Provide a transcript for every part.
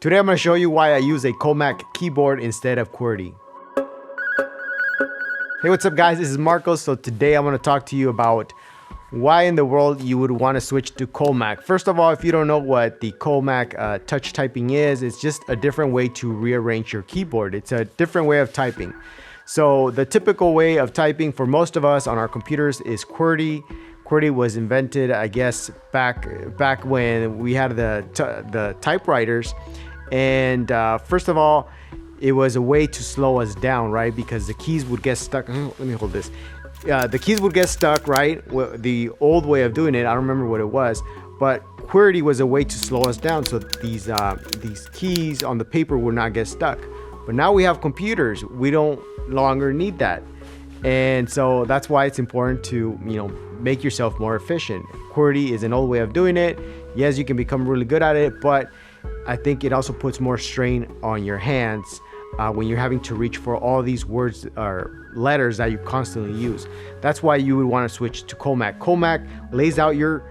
Today I'm going to show you why I use a Colemak keyboard instead of QWERTY. Hey, what's up guys? This is Marcos. So today I'm going to talk to you about why in the world you would want to switch to Colemak. First of all, if you don't know what the Colemak touch typing is, it's just a different way to rearrange your keyboard. It's a different way of typing. So the typical way of typing for most of us on our computers is QWERTY. QWERTY was invented, I guess, back when we had the typewriters. And first of all, it was a way to slow us down, right? Because the keys would get stuck. Let me hold this. The keys would get stuck, right? The old way of doing it, I don't remember what it was, but QWERTY was a way to slow us down, so these keys on the paper would not get stuck. But now we have computers, we don't longer need that, and so that's why it's important to make yourself more efficient. QWERTY is an old way of doing it. Yes, you can become really good at it, but I think it also puts more strain on your hands when you're having to reach for all these words or letters that you constantly use. That's why you would want to switch to Colemak. Colemak lays out your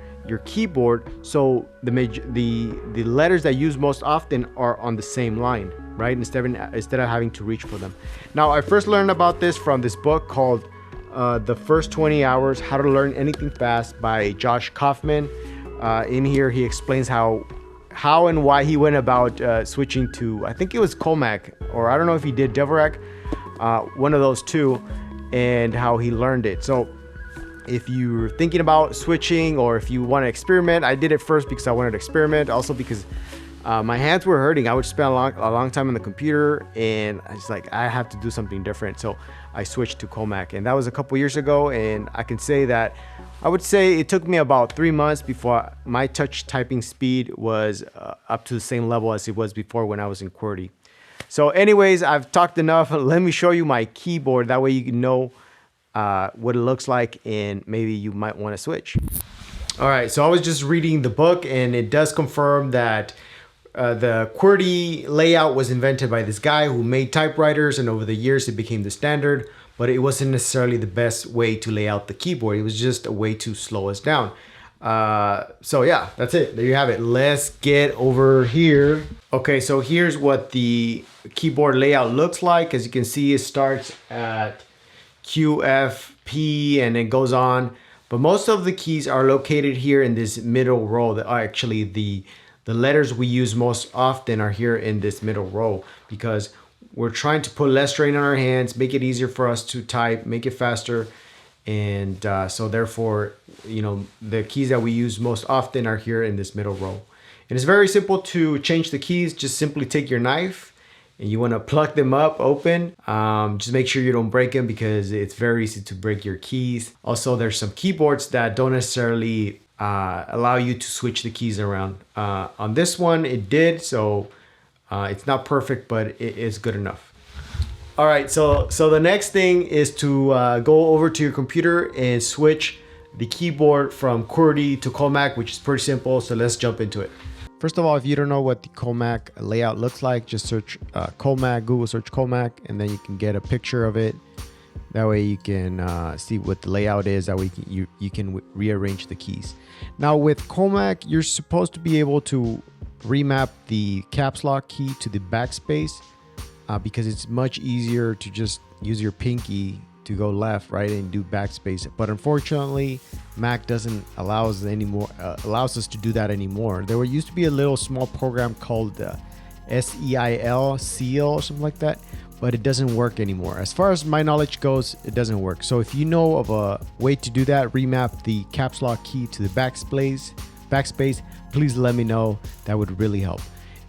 keyboard so the letters that you use most often are on the same line, right? Instead of having to reach for them. Now, I first learned about this from this book called The First 20 Hours, How to Learn Anything Fast by Josh Kaufman. In here, he explains how and why he went about switching to, I think it was Colemak, or I don't know if he did Devorak, one of those two, and how he learned it. So if you're thinking about switching, or if you want to experiment, I did it first because I wanted to experiment, also because my hands were hurting. I would spend a long time on the computer, and I was like, I have to do something different. So I switched to Colemak, and that was a couple years ago. And I can say that I would say it took me about 3 months before my touch typing speed was up to the same level as it was before when I was in QWERTY. So anyways, I've talked enough. Let me show you my keyboard. That way you can know what it looks like, and maybe you might want to switch. All right, so I was just reading the book, and it does confirm that the QWERTY layout was invented by this guy who made typewriters, and over the years it became the standard, but it wasn't necessarily the best way to lay out the keyboard. It was just a way to slow us down. So yeah, that's it. There you have it. Let's get over here. Okay, so here's what the keyboard layout looks like. As you can see, it starts at QFP and it goes on, but most of the keys are located here in this middle row. That are actually the letters we use most often are here in this middle row, because we're trying to put less strain on our hands, make it easier for us to type, make it faster. And so therefore, the keys that we use most often are here in this middle row. And it's very simple to change the keys. Just simply take your knife and you want to pluck them up open. Just make sure you don't break them, because it's very easy to break your keys. Also, there's some keyboards that don't necessarily allow you to switch the keys around. On this one, it did, so it's not perfect, but it is good enough. All right, so the next thing is to go over to your computer and switch the keyboard from QWERTY to Colemak, which is pretty simple. So let's jump into it. First of all, if you don't know what the Colemak layout looks like, just search Colemak, Google search Colemak, and then you can get a picture of it. That way you can see what the layout is. That way you can rearrange the keys. Now with Colemak, you're supposed to be able to remap the caps lock key to the backspace, because it's much easier to just use your pinky to go left, right, and do backspace. But unfortunately, Mac doesn't allow us to do that anymore. There used to be a little small program called SEIL, or something like that, but it doesn't work anymore. As far as my knowledge goes, it doesn't work. So if you know of a way to do that, remap the caps lock key to the backspace, please let me know. That would really help.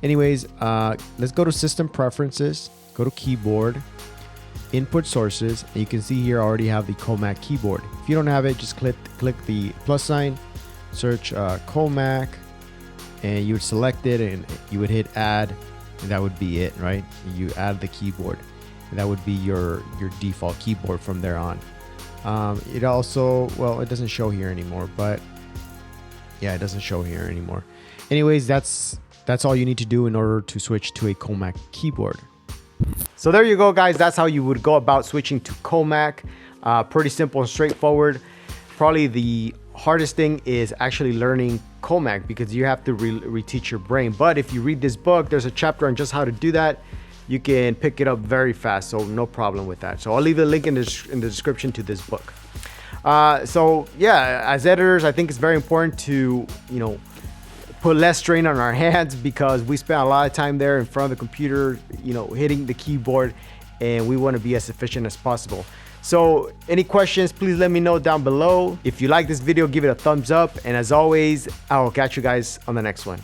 Anyways, let's go to System Preferences, go to Keyboard, Input Sources, and you can see here I already have the Colemak keyboard. If you don't have it, just click the plus sign, search Colemak, and you would select it, and you would hit Add, and that would be it, right? You add the keyboard, and that would be your default keyboard from there on. It also, well, it doesn't show here anymore, but yeah, it doesn't show here anymore. Anyways, that's all you need to do in order to switch to a Colemak keyboard. So there you go, guys. That's how you would go about switching to Colemak. Pretty simple and straightforward. Probably the hardest thing is actually learning Colemak because you have to reteach your brain. But if you read this book, there's a chapter on just how to do that. You can pick it up very fast, so no problem with that. So I'll leave a link in the description to this book. So yeah, as editors, I think it's very important to, you know, put less strain on our hands because we spend a lot of time there in front of the computer, you know, hitting the keyboard, and we want to be as efficient as possible. So any questions, please let me know down below. If you like this video, give it a thumbs up. And as always, I will catch you guys on the next one.